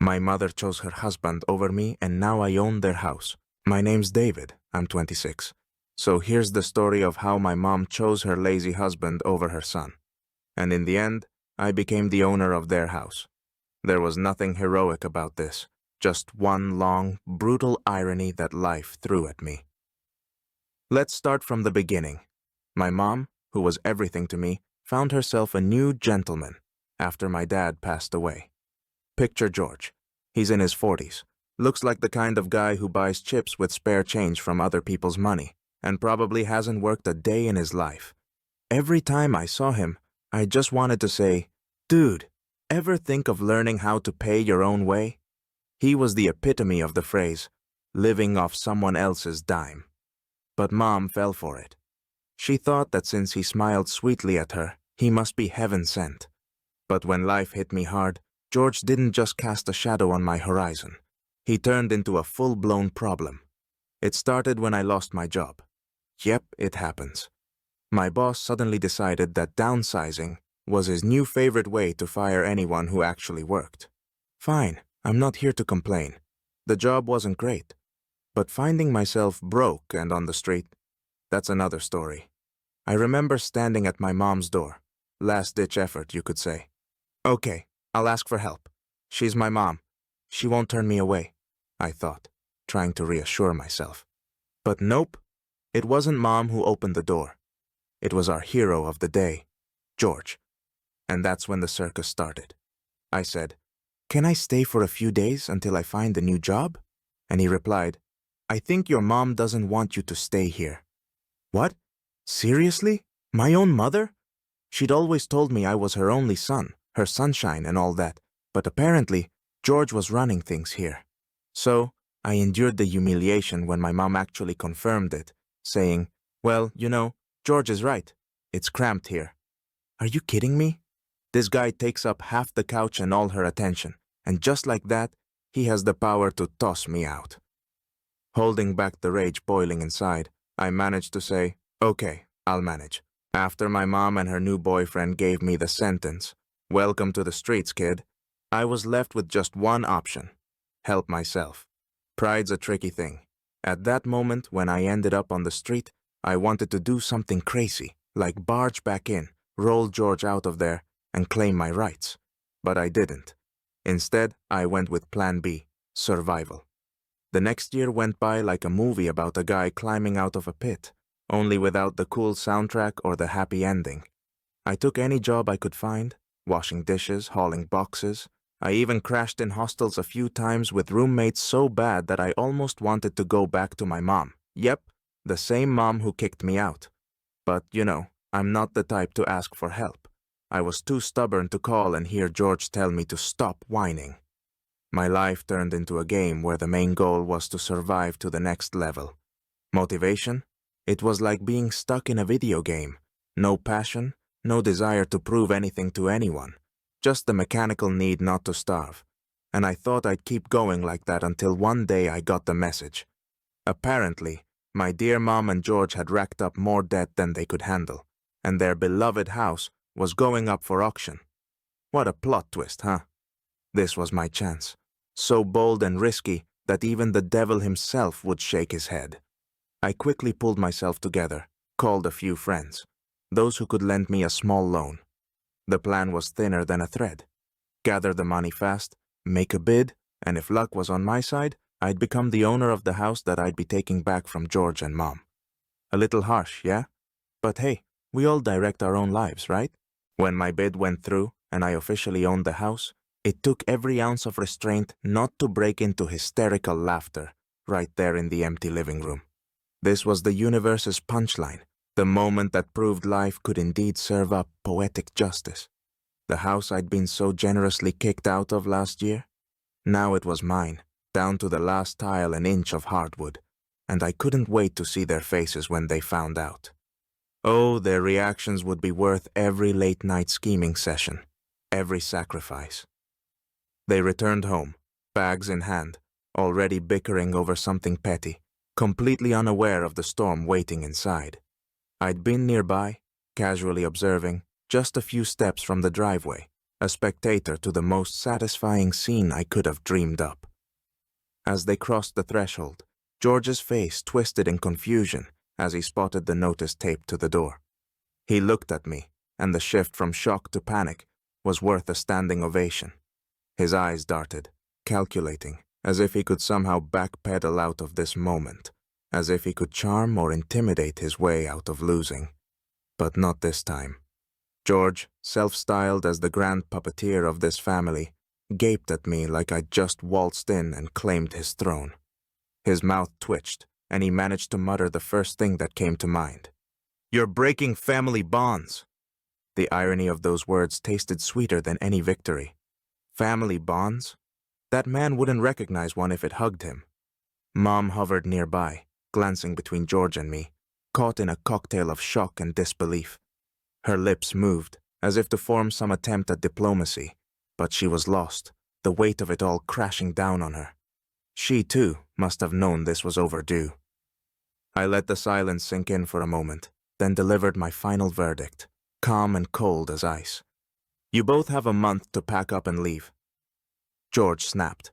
My mother chose her husband over me, and now I own their house. My name's David. I'm 26. So here's the story of how my mom chose her lazy husband over her son. And in the end, I became the owner of their house. There was nothing heroic about this, just one long, brutal irony that life threw at me. Let's start from the beginning. My mom, who was everything to me, found herself a new gentleman after my dad passed away. Picture George. He's in his 40s. Looks like the kind of guy who buys chips with spare change from other people's money, and probably hasn't worked a day in his life. Every time I saw him, I just wanted to say, "Dude, ever think of learning how to pay your own way?" He was the epitome of the phrase, living off someone else's dime. But Mom fell for it. She thought that since he smiled sweetly at her, he must be heaven sent. But when life hit me hard, George didn't just cast a shadow on my horizon. He turned into a full-blown problem. It started when I lost my job. Yep, it happens. My boss suddenly decided that downsizing was his new favorite way to fire anyone who actually worked. Fine, I'm not here to complain. The job wasn't great. But finding myself broke and on the street, that's another story. I remember standing at my mom's door. Last-ditch effort, you could say. Okay, I'll ask for help. She's my mom. She won't turn me away, I thought, trying to reassure myself. But nope, it wasn't Mom who opened the door. It was our hero of the day, George. And that's when the circus started. I said, "Can I stay for a few days until I find a new job?" And he replied, "I think your mom doesn't want you to stay here." What? Seriously? My own mother? She'd always told me I was her only son, her sunshine and all that, but apparently George was running things here. So I endured the humiliation when my mom actually confirmed it, saying, "Well, George is right. It's cramped here." Are you kidding me? This guy takes up half the couch and all her attention, and just like that, he has the power to toss me out. Holding back the rage boiling inside, I managed to say, "Okay, I'll manage." After my mom and her new boyfriend gave me the sentence, "Welcome to the streets, kid," I was left with just one option: help myself. Pride's a tricky thing. At that moment, when I ended up on the street, I wanted to do something crazy, like barge back in, roll George out of there, and claim my rights. But I didn't. Instead, I went with Plan B, survival. The next year went by like a movie about a guy climbing out of a pit, only without the cool soundtrack or the happy ending. I took any job I could find, washing dishes, hauling boxes. I even crashed in hostels a few times with roommates so bad that I almost wanted to go back to my mom. Yep, the same mom who kicked me out. But, I'm not the type to ask for help. I was too stubborn to call and hear George tell me to stop whining. My life turned into a game where the main goal was to survive to the next level. Motivation? It was like being stuck in a video game. No passion, no desire to prove anything to anyone. Just the mechanical need not to starve. And I thought I'd keep going like that until one day I got the message. Apparently, my dear mom and George had racked up more debt than they could handle, and their beloved house was going up for auction. What a plot twist, huh? This was my chance. So bold and risky that even the devil himself would shake his head. I quickly pulled myself together, called a few friends, those who could lend me a small loan. The plan was thinner than a thread. Gather the money fast, make a bid, and if luck was on my side, I'd become the owner of the house that I'd be taking back from George and Mom. A little harsh, yeah? But hey, we all direct our own lives, right? When my bid went through and I officially owned the house, it took every ounce of restraint not to break into hysterical laughter right there in the empty living room. This was the universe's punchline, the moment that proved life could indeed serve up poetic justice. The house I'd been so generously kicked out of last year, now it was mine, down to the last tile and inch of hardwood, and I couldn't wait to see their faces when they found out. Oh, their reactions would be worth every late-night scheming session, every sacrifice. They returned home, bags in hand, already bickering over something petty, completely unaware of the storm waiting inside. I'd been nearby, casually observing, just a few steps from the driveway, a spectator to the most satisfying scene I could have dreamed up. As they crossed the threshold, George's face twisted in confusion as he spotted the notice taped to the door. He looked at me, and the shift from shock to panic was worth a standing ovation. His eyes darted, calculating, as if he could somehow backpedal out of this moment, as if he could charm or intimidate his way out of losing. But not this time. George, self-styled as the grand puppeteer of this family, gaped at me like I'd just waltzed in and claimed his throne. His mouth twitched, and he managed to mutter the first thing that came to mind. "You're breaking family bonds." The irony of those words tasted sweeter than any victory. Family bonds? That man wouldn't recognize one if it hugged him. Mom hovered nearby, glancing between George and me, caught in a cocktail of shock and disbelief. Her lips moved, as if to form some attempt at diplomacy, but she was lost, the weight of it all crashing down on her. She, too, must have known this was overdue. I let the silence sink in for a moment, then delivered my final verdict, calm and cold as ice. "You both have a month to pack up and leave." George snapped.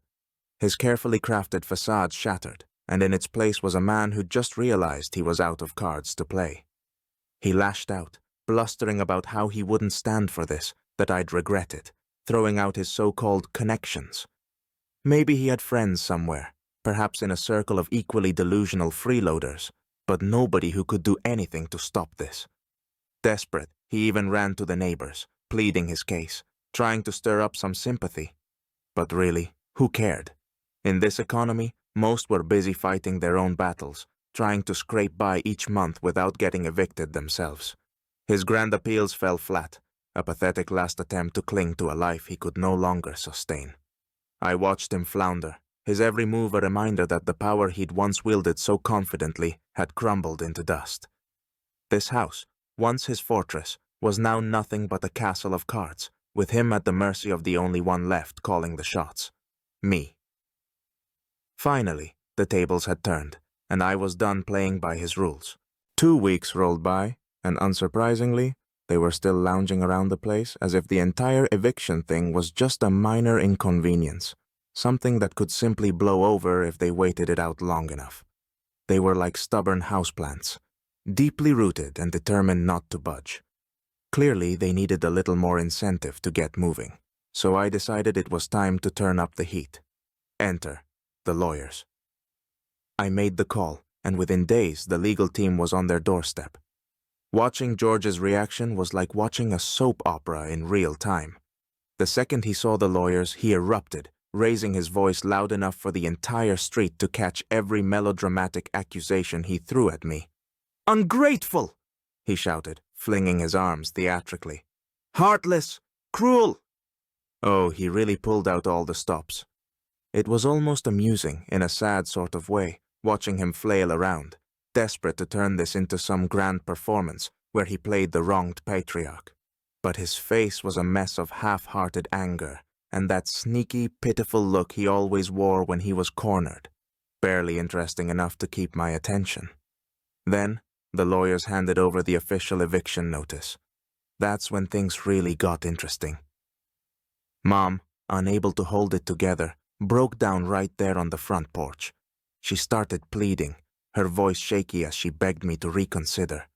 His carefully crafted facade shattered, and in its place was a man who'd just realized he was out of cards to play. He lashed out, blustering about how he wouldn't stand for this, that I'd regret it, throwing out his so-called connections. Maybe he had friends somewhere, perhaps in a circle of equally delusional freeloaders, but nobody who could do anything to stop this. Desperate, he even ran to the neighbors, pleading his case, trying to stir up some sympathy. But really, who cared? In this economy, most were busy fighting their own battles, trying to scrape by each month without getting evicted themselves. His grand appeals fell flat, a pathetic last attempt to cling to a life he could no longer sustain. I watched him flounder, his every move a reminder that the power he'd once wielded so confidently had crumbled into dust. This house, once his fortress, was now nothing but a castle of cards, with him at the mercy of the only one left calling the shots. Me. Finally, the tables had turned, and I was done playing by his rules. 2 weeks rolled by, and unsurprisingly, they were still lounging around the place as if the entire eviction thing was just a minor inconvenience, something that could simply blow over if they waited it out long enough. They were like stubborn houseplants, deeply rooted and determined not to budge. Clearly, they needed a little more incentive to get moving, so I decided it was time to turn up the heat. Enter the lawyers. I made the call, and within days the legal team was on their doorstep. Watching George's reaction was like watching a soap opera in real time. The second he saw the lawyers, he erupted, raising his voice loud enough for the entire street to catch every melodramatic accusation he threw at me. "Ungrateful!" he shouted, flinging his arms theatrically. "Heartless! Cruel!" Oh, he really pulled out all the stops. It was almost amusing, in a sad sort of way, watching him flail around, desperate to turn this into some grand performance where he played the wronged patriarch. But his face was a mess of half-hearted anger, and that sneaky, pitiful look he always wore when he was cornered, barely interesting enough to keep my attention. Then, the lawyers handed over the official eviction notice. That's when things really got interesting. Mom, unable to hold it together, broke down right there on the front porch. She started pleading, her voice shaky as she begged me to reconsider.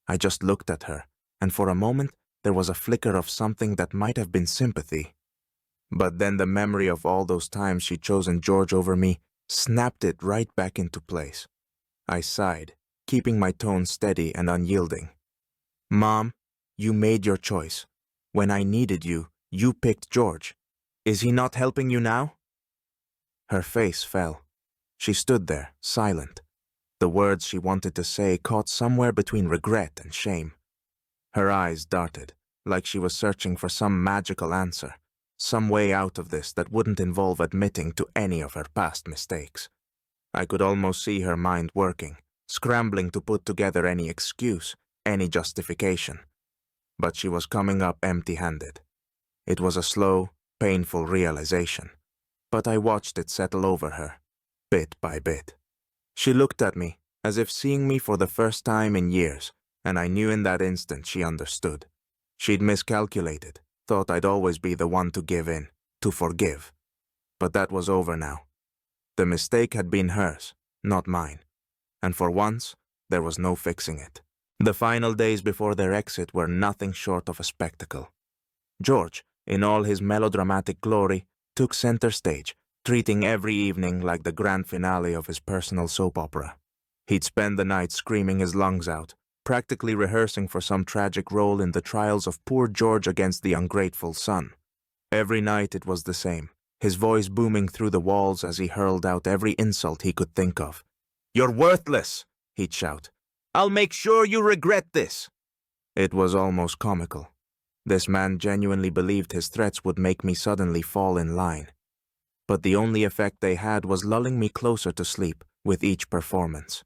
I just looked at her, and for a moment there was a flicker of something that might have been sympathy. But then the memory of all those times she'd chosen George over me snapped it right back into place. I sighed, keeping my tone steady and unyielding. "Mom, you made your choice. When I needed you, you picked George. Is he not helping you now?" Her face fell. She stood there, silent. The words she wanted to say caught somewhere between regret and shame. Her eyes darted, like she was searching for some magical answer, some way out of this that wouldn't involve admitting to any of her past mistakes. I could almost see her mind working, scrambling to put together any excuse, any justification. But she was coming up empty-handed. It was a slow, painful realization, but I watched it settle over her, bit by bit. She looked at me, as if seeing me for the first time in years, and I knew in that instant she understood. She'd miscalculated, thought I'd always be the one to give in, to forgive. But that was over now. The mistake had been hers, not mine. And for once, there was no fixing it. The final days before their exit were nothing short of a spectacle. George, in all his melodramatic glory, took center stage, treating every evening like the grand finale of his personal soap opera. He'd spend the night screaming his lungs out, practically rehearsing for some tragic role in the trials of poor George against the ungrateful son. Every night it was the same, his voice booming through the walls as he hurled out every insult he could think of. "You're worthless," he'd shout. "I'll make sure you regret this." It was almost comical. This man genuinely believed his threats would make me suddenly fall in line. But the only effect they had was lulling me closer to sleep with each performance.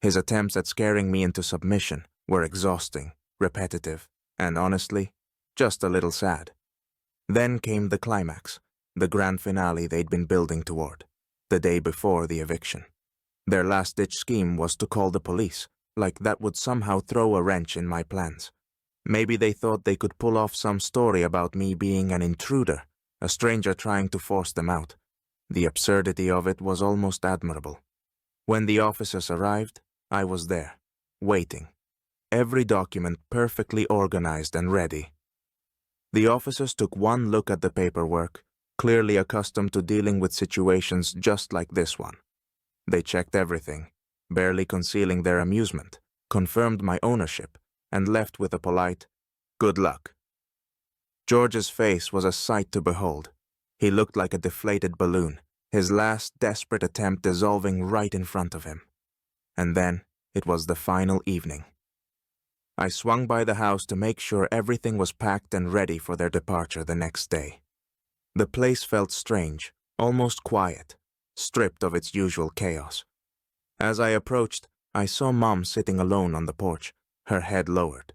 His attempts at scaring me into submission were exhausting, repetitive, and honestly, just a little sad. Then came the climax, the grand finale they'd been building toward, the day before the eviction. Their last-ditch scheme was to call the police, like that would somehow throw a wrench in my plans. Maybe they thought they could pull off some story about me being an intruder, a stranger trying to force them out. The absurdity of it was almost admirable. When the officers arrived, I was there, waiting. Every document perfectly organized and ready. The officers took one look at the paperwork, clearly accustomed to dealing with situations just like this one. They checked everything, barely concealing their amusement, confirmed my ownership, and left with a polite, "Good luck." George's face was a sight to behold. He looked like a deflated balloon, his last desperate attempt dissolving right in front of him. And then it was the final evening. I swung by the house to make sure everything was packed and ready for their departure the next day. The place felt strange, almost quiet, stripped of its usual chaos. As I approached, I saw Mom sitting alone on the porch, her head lowered.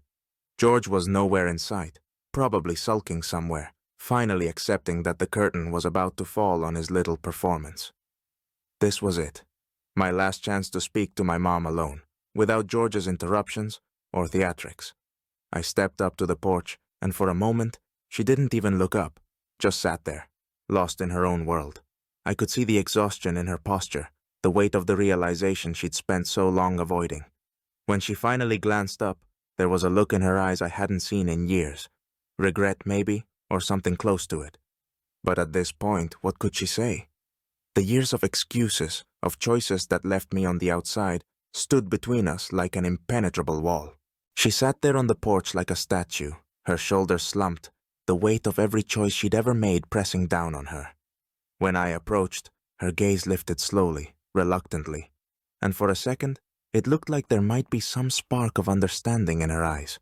George was nowhere in sight, probably sulking somewhere, finally accepting that the curtain was about to fall on his little performance. This was it, my last chance to speak to my mom alone, without George's interruptions or theatrics. I stepped up to the porch, and for a moment, she didn't even look up, just sat there, lost in her own world. I could see the exhaustion in her posture, the weight of the realization she'd spent so long avoiding. When she finally glanced up, there was a look in her eyes I hadn't seen in years. Regret, maybe, or something close to it. But at this point, what could she say? The years of excuses, of choices that left me on the outside, stood between us like an impenetrable wall. She sat there on the porch like a statue, her shoulders slumped, the weight of every choice she'd ever made pressing down on her. When I approached, her gaze lifted slowly, reluctantly, and for a second, it looked like there might be some spark of understanding in her eyes.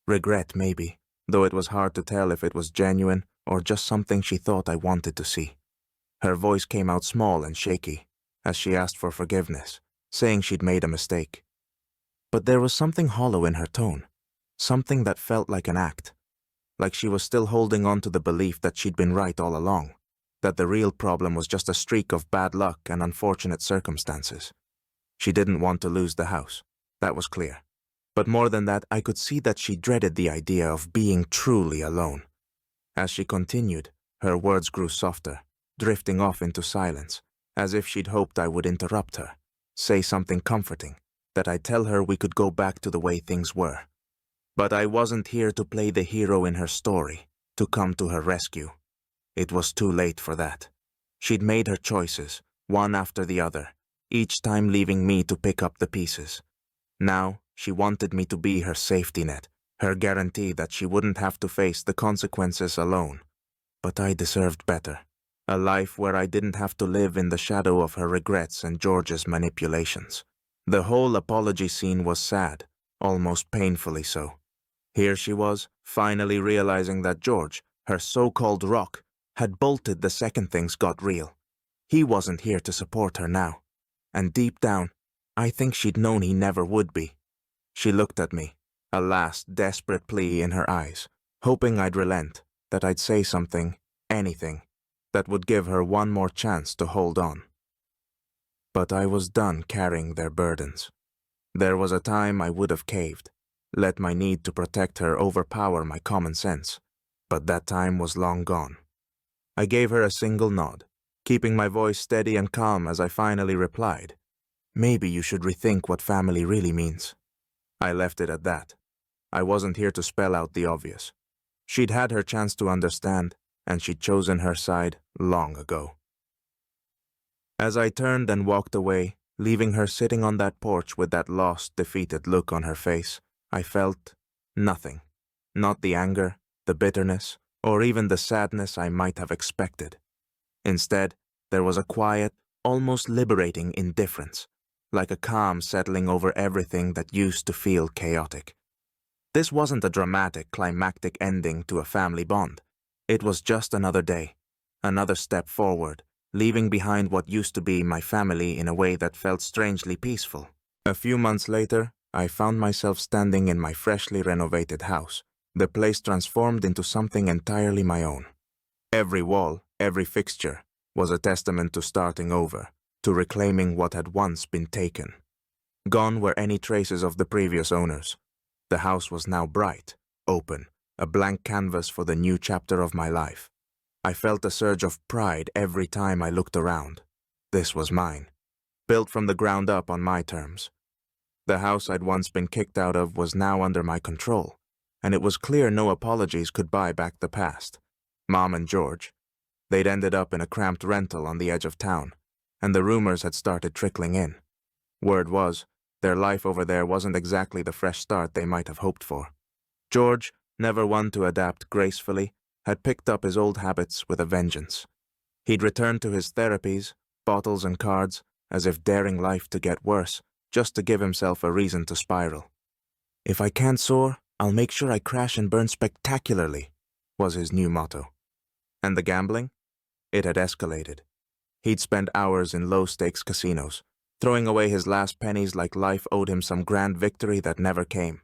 Regret, maybe, though it was hard to tell if it was genuine or just something she thought I wanted to see. Her voice came out small and shaky, as she asked for forgiveness, saying she'd made a mistake. But there was something hollow in her tone, something that felt like an act, like she was still holding on to the belief that she'd been right all along, that the real problem was just a streak of bad luck and unfortunate circumstances. She didn't want to lose the house, that was clear. But more than that, I could see that she dreaded the idea of being truly alone. As she continued, her words grew softer, drifting off into silence, as if she'd hoped I would interrupt her, say something comforting, that I'd tell her we could go back to the way things were. But I wasn't here to play the hero in her story, to come to her rescue. It was too late for that. She'd made her choices, one after the other, each time leaving me to pick up the pieces. Now, she wanted me to be her safety net, her guarantee that she wouldn't have to face the consequences alone. But I deserved better. A life where I didn't have to live in the shadow of her regrets and George's manipulations. The whole apology scene was sad, almost painfully so. Here she was, finally realizing that George, her so-called rock, had bolted the second things got real. He wasn't here to support her now. And deep down, I think she'd known he never would be. She looked at me, a last desperate plea in her eyes, hoping I'd relent, that I'd say something, anything, that would give her one more chance to hold on. But I was done carrying their burdens. There was a time I would have caved, let my need to protect her overpower my common sense. But that time was long gone. I gave her a single nod, keeping my voice steady and calm as I finally replied, "Maybe you should rethink what family really means." I left it at that. I wasn't here to spell out the obvious. She'd had her chance to understand, and she'd chosen her side long ago. As I turned and walked away, leaving her sitting on that porch with that lost, defeated look on her face, I felt nothing. Not the anger, the bitterness, or even the sadness I might have expected. Instead, there was a quiet, almost liberating indifference, like a calm settling over everything that used to feel chaotic. This wasn't a dramatic, climactic ending to a family bond. It was just another day, another step forward, leaving behind what used to be my family in a way that felt strangely peaceful. A few months later, I found myself standing in my freshly renovated house, the place transformed into something entirely my own. Every wall, every fixture, was a testament to starting over, to reclaiming what had once been taken. Gone were any traces of the previous owners. The house was now bright, open, a blank canvas for the new chapter of my life. I felt a surge of pride every time I looked around. This was mine, built from the ground up on my terms. The house I'd once been kicked out of was now under my control, and it was clear no apologies could buy back the past. Mom and George, they'd ended up in a cramped rental on the edge of town, and the rumors had started trickling in. Word was, their life over there wasn't exactly the fresh start they might have hoped for. George, never one to adapt gracefully, had picked up his old habits with a vengeance. He'd returned to his therapies, bottles and cards, as if daring life to get worse, just to give himself a reason to spiral. "If I can't soar, I'll make sure I crash and burn spectacularly," was his new motto. And the gambling? It had escalated. He'd spend hours in low-stakes casinos, throwing away his last pennies like life owed him some grand victory that never came.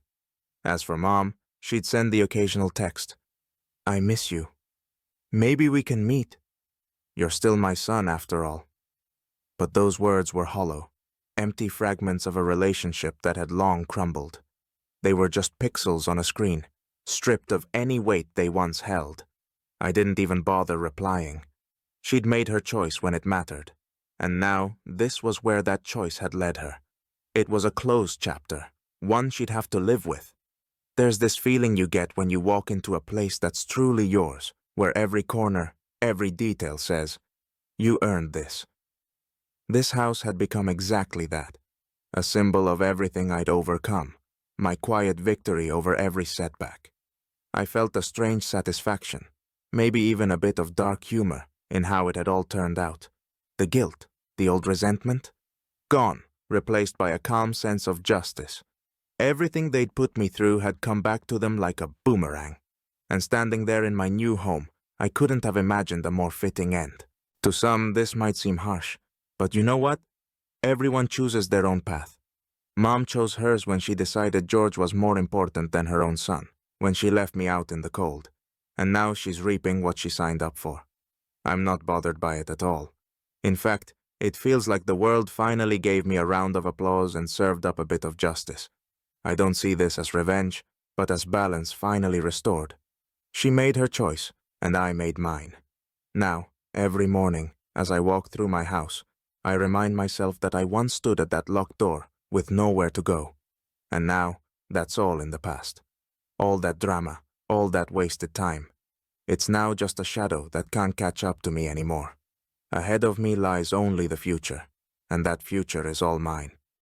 As for Mom, she'd send the occasional text, "I miss you. Maybe we can meet. You're still my son, after all." But those words were hollow, empty fragments of a relationship that had long crumbled. They were just pixels on a screen, stripped of any weight they once held. I didn't even bother replying. She'd made her choice when it mattered, and now this was where that choice had led her. It was a closed chapter, one she'd have to live with. There's this feeling you get when you walk into a place that's truly yours, where every corner, every detail says, "You earned this." This house had become exactly that, a symbol of everything I'd overcome, my quiet victory over every setback. I felt a strange satisfaction, maybe even a bit of dark humor, in how it had all turned out. The guilt, the old resentment, gone, replaced by a calm sense of justice. Everything they'd put me through had come back to them like a boomerang, and standing there in my new home, I couldn't have imagined a more fitting end. To some, this might seem harsh, but you know what? Everyone chooses their own path. Mom chose hers when she decided George was more important than her own son, when she left me out in the cold, and now she's reaping what she signed up for. I'm not bothered by it at all. In fact, it feels like the world finally gave me a round of applause and served up a bit of justice. I don't see this as revenge, but as balance finally restored. She made her choice, and I made mine. Now, every morning, as I walk through my house, I remind myself that I once stood at that locked door with nowhere to go. And now, that's all in the past. All that drama, all that wasted time. It's now just a shadow that can't catch up to me anymore. Ahead of me lies only the future, and that future is all mine.